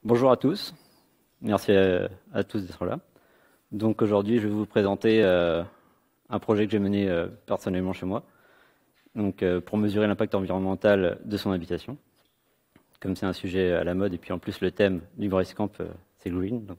Bonjour à tous, merci à tous d'être là. Donc aujourd'hui, je vais vous présenter un projet que j'ai mené personnellement chez moi, donc pour mesurer l'impact environnemental de son habitation. Comme c'est un sujet à la mode et puis en plus le thème du Brainscamp c'est Green. Donc.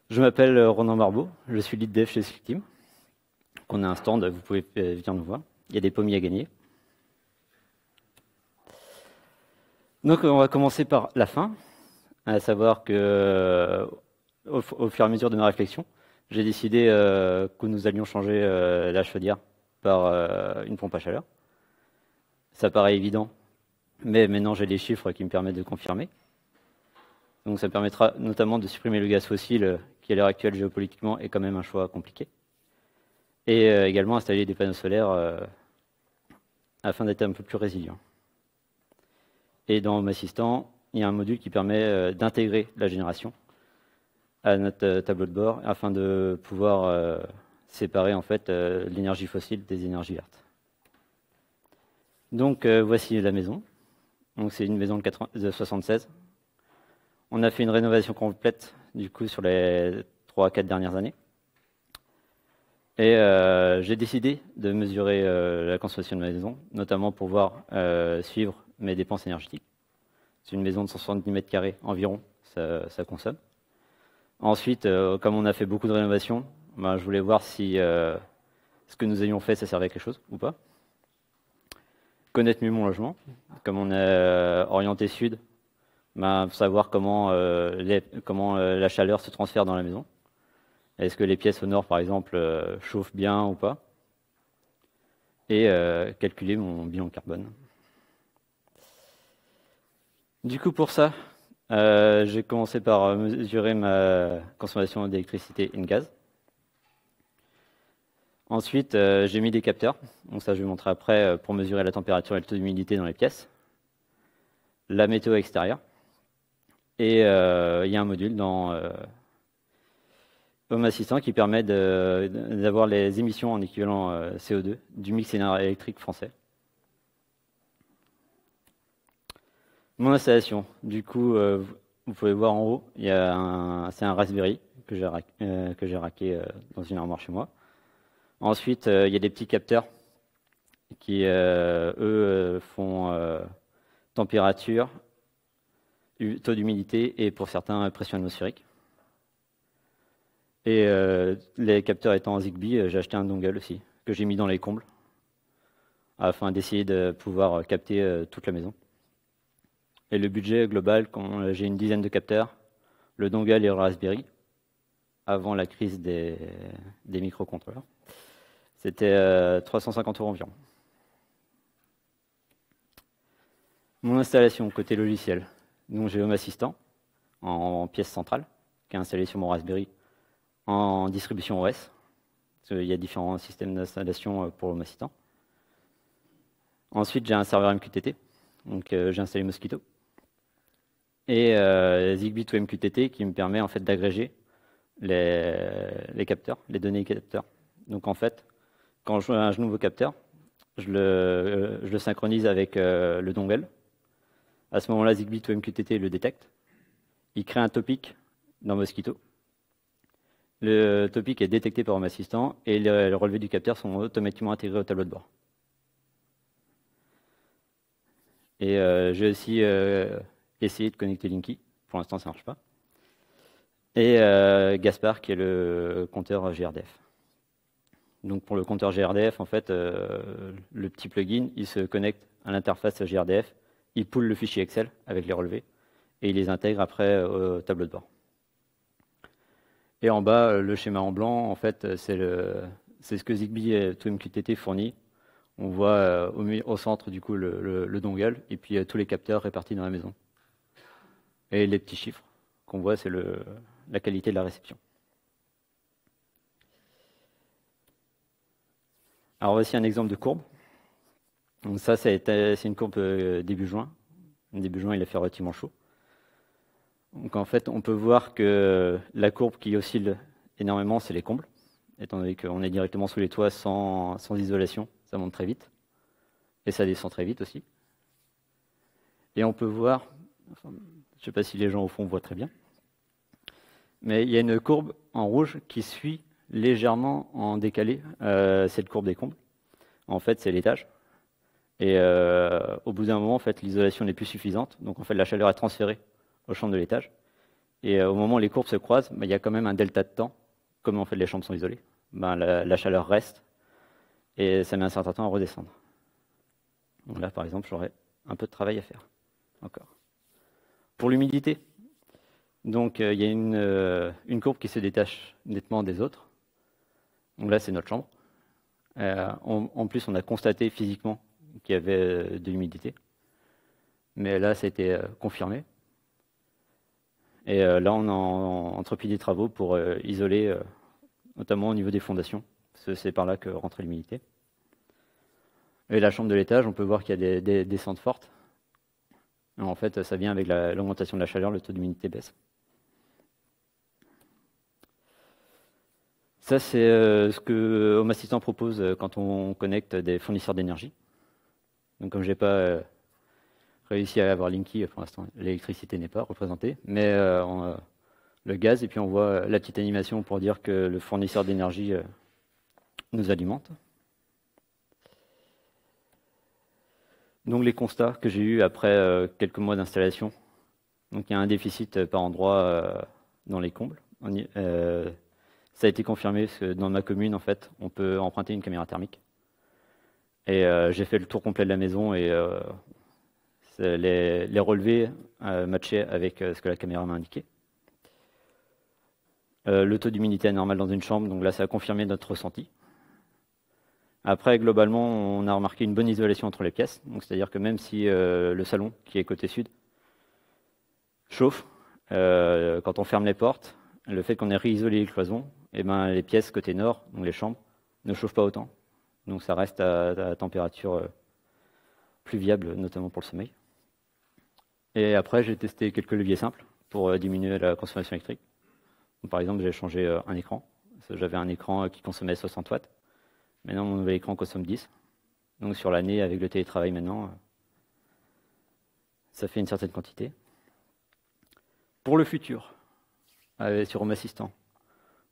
Je m'appelle Ronan Marbeau, je suis lead dev chez Slickteam. On a un stand, vous pouvez venir nous voir. Il y a des pommiers à gagner. Donc on va commencer par la fin, à savoir que au fur et à mesure de ma réflexion, j'ai décidé que nous allions changer la chaudière par une pompe à chaleur. Ça paraît évident, mais maintenant j'ai les chiffres qui me permettent de confirmer. Donc ça permettra notamment de supprimer le gaz fossile qui à l'heure actuelle géopolitiquement est quand même un choix compliqué. Et également installer des panneaux solaires afin d'être un peu plus résilient. Et dans Home Assistant, il y a un module qui permet d'intégrer la génération à notre tableau de bord afin de pouvoir séparer en fait l'énergie fossile des énergies vertes. Donc voici la maison. Donc c'est une maison de 1976. On a fait une rénovation complète du coup sur les 3-4 dernières années. Et j'ai décidé de mesurer la consommation de ma maison, notamment pour pouvoir suivre mes dépenses énergétiques. C'est une maison de 170 mètres carrés environ, ça consomme. Ensuite, comme on a fait beaucoup de rénovations, je voulais voir si ce que nous avions fait, ça servait à quelque chose ou pas. Connaître mieux mon logement, comme on est orienté sud, savoir comment la chaleur se transfère dans la maison. Est-ce que les pièces au nord, par exemple, chauffent bien ou pas? Et calculer mon bilan carbone. Du coup, pour ça, j'ai commencé par mesurer ma consommation d'électricité et de gaz. Ensuite, j'ai mis des capteurs. Donc ça, je vais montrer après pour mesurer la température et le taux d'humidité dans les pièces. La météo extérieure. Et il y a un module dans Home Assistant qui permet d'avoir les émissions en équivalent CO2 du mix électrique français. Mon installation, du coup, vous pouvez voir en haut, c'est un Raspberry que j'ai raqué dans une armoire chez moi. Ensuite, il y a des petits capteurs qui, eux, font température, taux d'humidité et pour certains, pression atmosphérique. Et les capteurs étant en Zigbee, j'ai acheté un dongle aussi, que j'ai mis dans les combles, afin d'essayer de pouvoir capter toute la maison. Et le budget global, quand j'ai une dizaine de capteurs, le dongle et le Raspberry, avant la crise des microcontrôleurs, c'était 350 € environ. Mon installation côté logiciel, donc j'ai Home Assistant en pièce centrale, qui est installé sur mon Raspberry en distribution OS. Il y a différents systèmes d'installation pour Home Assistant. Ensuite, j'ai un serveur MQTT, donc j'ai installé Mosquito. Et Zigbee to MQTT qui me permet en fait d'agréger les capteurs, les données capteurs. Donc en fait, quand je joue un nouveau capteur, je le synchronise avec le dongle. À ce moment-là, Zigbee to MQTT le détecte. Il crée un topic dans Mosquito. Le topic est détecté par Home Assistant et les relevés du capteur sont automatiquement intégrés au tableau de bord. Et j'ai aussi essayé de connecter Linky. Pour l'instant, ça ne marche pas. Et Gaspard, qui est le compteur GRDF. Donc pour le compteur GRDF, en fait, le petit plugin, il se connecte à l'interface GRDF, il pull le fichier Excel avec les relevés et il les intègre après au tableau de bord. Et en bas, le schéma en blanc, en fait, c'est ce que Zigbee to MQTT fournit. On voit au centre du coup le dongle et puis tous les capteurs répartis dans la maison. Et les petits chiffres qu'on voit, c'est la qualité de la réception. Alors voici un exemple de courbe. Donc ça, c'est une courbe début juin. Début juin, il a fait relativement chaud. Donc en fait, on peut voir que la courbe qui oscille énormément, c'est les combles. Étant donné qu'on est directement sous les toits sans isolation, ça monte très vite. Et ça descend très vite aussi. Et on peut voir Enfin, je ne sais pas si les gens au fond voient très bien. Mais il y a une courbe en rouge qui suit légèrement en décalé cette courbe des combles. En fait, c'est l'étage. Et au bout d'un moment, en fait, l'isolation n'est plus suffisante. Donc, en fait, la chaleur est transférée aux chambres de l'étage. Et au moment où les courbes se croisent, il y a quand même un delta de temps. Comme en fait les chambres sont isolées, la chaleur reste et ça met un certain temps à redescendre. Donc là, par exemple, j'aurais un peu de travail à faire encore. Pour l'humidité, donc il y a une courbe qui se détache nettement des autres. Donc là, c'est notre chambre. En plus, on a constaté physiquement qu'il y avait de l'humidité. Mais là, ça a été confirmé. Et là, on a entrepris des travaux pour isoler, notamment au niveau des fondations. Parce que c'est par là que rentre l'humidité. Et la chambre de l'étage, on peut voir qu'il y a des descentes fortes. En fait, ça vient avec l'augmentation de la chaleur, le taux d'humidité baisse. Ça, c'est ce que Home Assistant propose quand on connecte des fournisseurs d'énergie. Donc, comme je n'ai pas réussi à avoir Linky, pour l'instant, l'électricité n'est pas représentée, mais le gaz, et puis on voit la petite animation pour dire que le fournisseur d'énergie nous alimente. Donc les constats que j'ai eus après quelques mois d'installation. Donc il y a un déficit par endroit dans les combles. Ça a été confirmé parce que dans ma commune, en fait, on peut emprunter une caméra thermique. Et j'ai fait le tour complet de la maison et les relevés matchaient avec ce que la caméra m'a indiqué. Le taux d'humidité est normal dans une chambre, donc là ça a confirmé notre ressenti. Après, globalement, on a remarqué une bonne isolation entre les pièces. C'est-à-dire que même si le salon, qui est côté sud, chauffe, quand on ferme les portes, le fait qu'on ait réisolé les cloisons, les pièces côté nord, donc les chambres, ne chauffent pas autant. Donc ça reste à température plus viable, notamment pour le sommeil. Et après, j'ai testé quelques leviers simples pour diminuer la consommation électrique. Donc, par exemple, j'ai changé un écran. J'avais un écran qui consommait 60 watts. Maintenant, mon nouvel écran consomme 10. Donc sur l'année, avec le télétravail maintenant, ça fait une certaine quantité. Pour le futur, sur Home Assistant,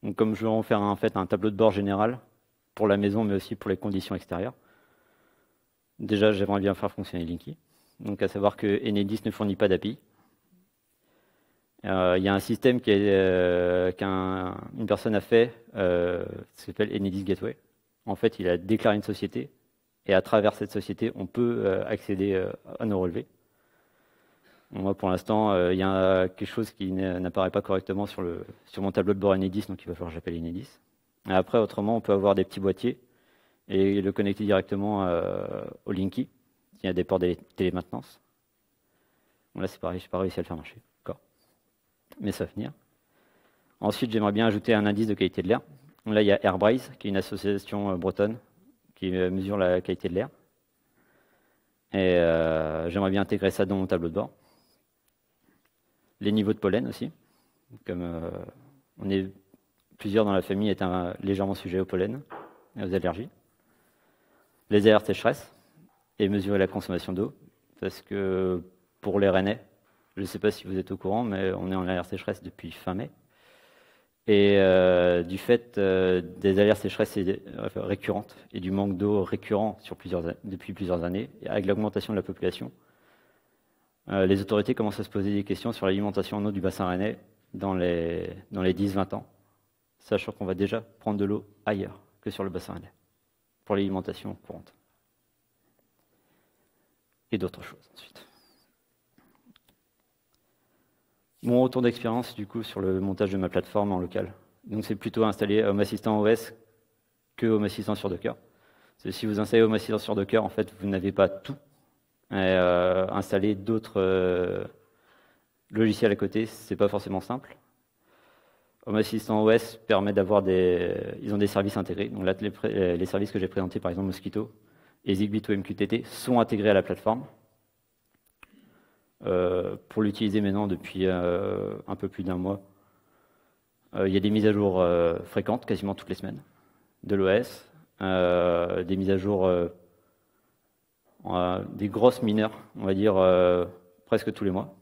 donc comme je vais en faire en fait un tableau de bord général pour la maison, mais aussi pour les conditions extérieures. Déjà, j'aimerais bien faire fonctionner Linky. Donc à savoir que Enedis ne fournit pas d'API. Il y a un système qu'une personne a fait, ça s'appelle Enedis Gateway. En fait, il a déclaré une société, et à travers cette société, on peut accéder à nos relevés. Moi, pour l'instant, il y a quelque chose qui n'apparaît pas correctement sur mon tableau de bord Enedis, donc il va falloir que j'appelle Enedis. Et après, autrement, on peut avoir des petits boîtiers et le connecter directement au Linky. Il y a des ports de télémaintenance. Bon, là, c'est pareil, je n'ai pas réussi à le faire marcher. D'accord. Mais ça va venir. Ensuite, j'aimerais bien ajouter un indice de qualité de l'air. Là, il y a Airbraze, qui est une association bretonne qui mesure la qualité de l'air. Et j'aimerais bien intégrer ça dans mon tableau de bord. Les niveaux de pollen aussi. Comme on est plusieurs dans la famille est légèrement sujet au pollen et aux allergies. Les alertes sécheresse et mesurer la consommation d'eau. Parce que pour les Rennais, je ne sais pas si vous êtes au courant, mais on est en alerte sécheresse depuis fin mai. Et du fait des alertes sécheresse récurrentes et du manque d'eau récurrent depuis plusieurs années, et avec l'augmentation de la population, les autorités commencent à se poser des questions sur l'alimentation en eau du bassin rennais dans les 10-20 ans, sachant qu'on va déjà prendre de l'eau ailleurs que sur le bassin rennais, pour l'alimentation courante. Et d'autres choses ensuite. Mon retour d'expérience, du coup, sur le montage de ma plateforme en local. Donc, c'est plutôt installer Home Assistant OS que Home Assistant sur Docker. Si vous installez Home Assistant sur Docker, en fait, vous n'avez pas tout. Installer d'autres logiciels à côté, c'est pas forcément simple. Home Assistant OS permet d'avoir ils ont des services intégrés. Donc là, les services que j'ai présentés, par exemple Mosquito et Zigbee to MQTT, sont intégrés à la plateforme. Pour l'utiliser maintenant depuis un peu plus d'un mois, il y a des mises à jour fréquentes, quasiment toutes les semaines, de l'OS, des mises à jour, des grosses mineures, on va dire presque tous les mois.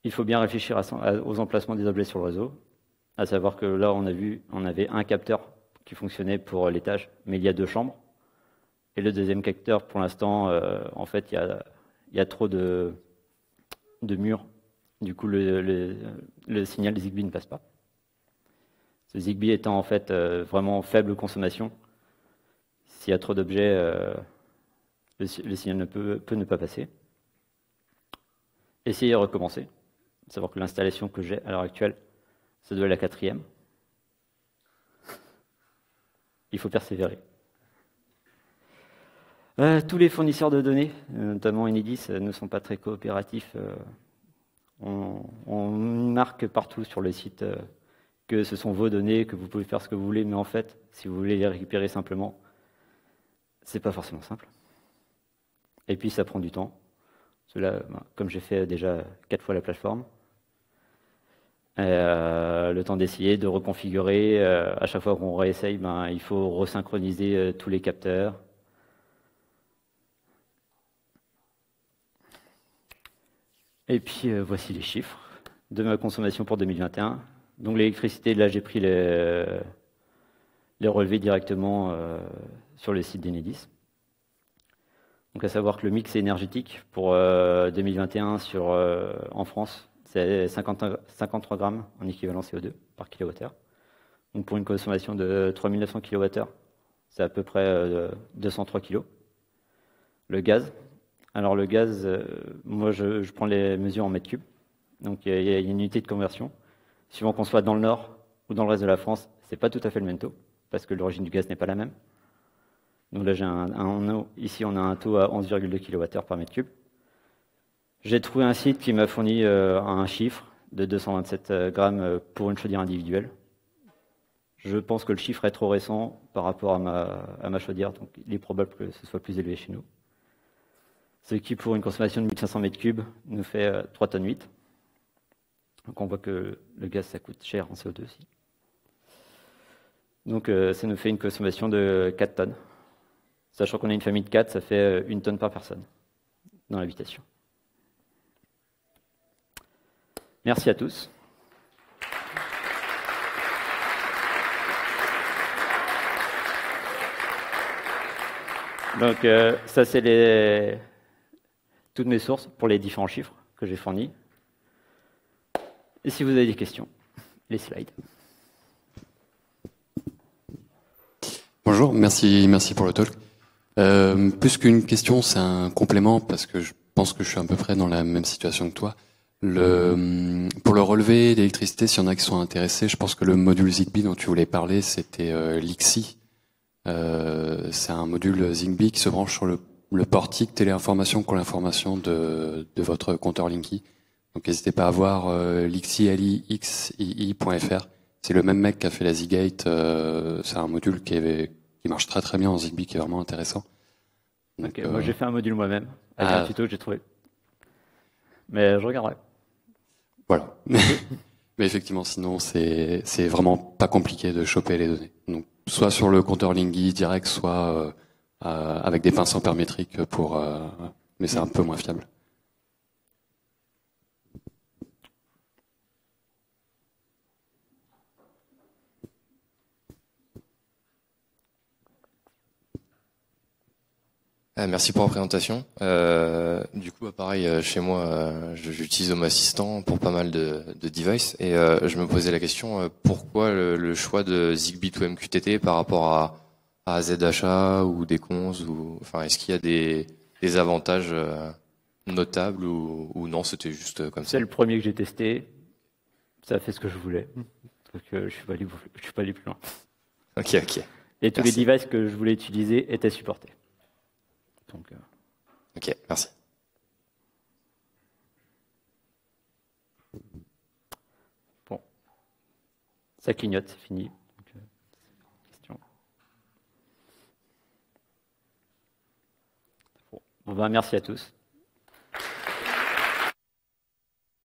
Il faut bien réfléchir aux emplacements des objets sur le réseau, à savoir que là, on avait un capteur qui fonctionnait pour l'étage, mais il y a 2 chambres. Et le deuxième capteur, pour l'instant, en fait, il y a trop de murs. Du coup, le signal Zigbee ne passe pas. Ce Zigbee étant en fait vraiment faible consommation, s'il y a trop d'objets, le signal peut ne pas passer. Essayez de recommencer. Savoir que l'installation que j'ai à l'heure actuelle, ça doit être la 4e. Il faut persévérer. Tous les fournisseurs de données, notamment Enedis, ne sont pas très coopératifs. On marque partout sur le site que ce sont vos données, que vous pouvez faire ce que vous voulez, mais en fait, si vous voulez les récupérer simplement, c'est pas forcément simple. Et puis ça prend du temps. Cela, comme j'ai fait déjà 4 fois la plateforme, le temps d'essayer, de reconfigurer. À chaque fois qu'on réessaye, il faut resynchroniser tous les capteurs. Et puis voici les chiffres de ma consommation pour 2021. Donc l'électricité, là j'ai pris les relevés directement sur le site d'Enedis. Donc à savoir que le mix énergétique pour 2021 en France, c'est 53 grammes en équivalent CO2 par kilowattheure. Donc pour une consommation de 3900 kWh, c'est à peu près 203 kg. Le gaz. Alors le gaz, moi je prends les mesures en mètres cubes. Donc il y a une unité de conversion. Suivant qu'on soit dans le nord ou dans le reste de la France, c'est pas tout à fait le même taux, parce que l'origine du gaz n'est pas la même. Donc là ici on a un taux à 11,2 kWh par mètre cube. J'ai trouvé un site qui m'a fourni un chiffre de 227 grammes pour une chaudière individuelle. Je pense que le chiffre est trop récent par rapport à ma chaudière, donc il est probable que ce soit plus élevé chez nous. Ce qui, pour une consommation de 1500 m3, nous fait 3,8 tonnes. Donc on voit que le gaz, ça coûte cher en CO2 aussi. Donc ça nous fait une consommation de 4 tonnes. Sachant qu'on a une famille de 4, ça fait 1 tonne par personne dans l'habitation. Merci à tous. Donc ça, c'est toutes mes sources pour les différents chiffres que j'ai fournis. Et si vous avez des questions, les slides. Bonjour, merci pour le talk. Plus qu'une question, c'est un complément parce que je pense que je suis à peu près dans la même situation que toi. Pour le relevé d'électricité, s'il y en a qui sont intéressés, je pense que le module Zigbee dont tu voulais parler, c'était l'IXI. C'est un module Zigbee qui se branche sur le portique téléinformation pour l'information de votre compteur Linky. Donc n'hésitez pas à voir lixii.fr. C'est le même mec qui a fait la Zgate. C'est un module qui marche très très bien en Zigbee, qui est vraiment intéressant. Donc, moi j'ai fait un module moi-même, avec un tuto que j'ai trouvé. Mais je regarderai. Voilà. Mais effectivement, sinon c'est vraiment pas compliqué de choper les données. Donc soit sur le compteur Linky direct, soit avec des pinces ampères-métriques mais c'est un peu moins fiable. Merci pour la présentation. Du coup, pareil, chez moi, j'utilise Home Assistant pour pas mal de devices et je me posais la question pourquoi le choix de Zigbee to MQTT par rapport à ZHA ou des cons enfin, est-ce qu'il y a des avantages notables ou non, c'était juste comme ça? C'est le premier que j'ai testé. Ça a fait ce que je voulais. Donc je suis pas allé plus loin. Ok. Et tous les devices que je voulais utiliser étaient supportés. Donc, ok, merci. Bon, ça clignote, c'est fini. Donc, question. Bon, merci à tous.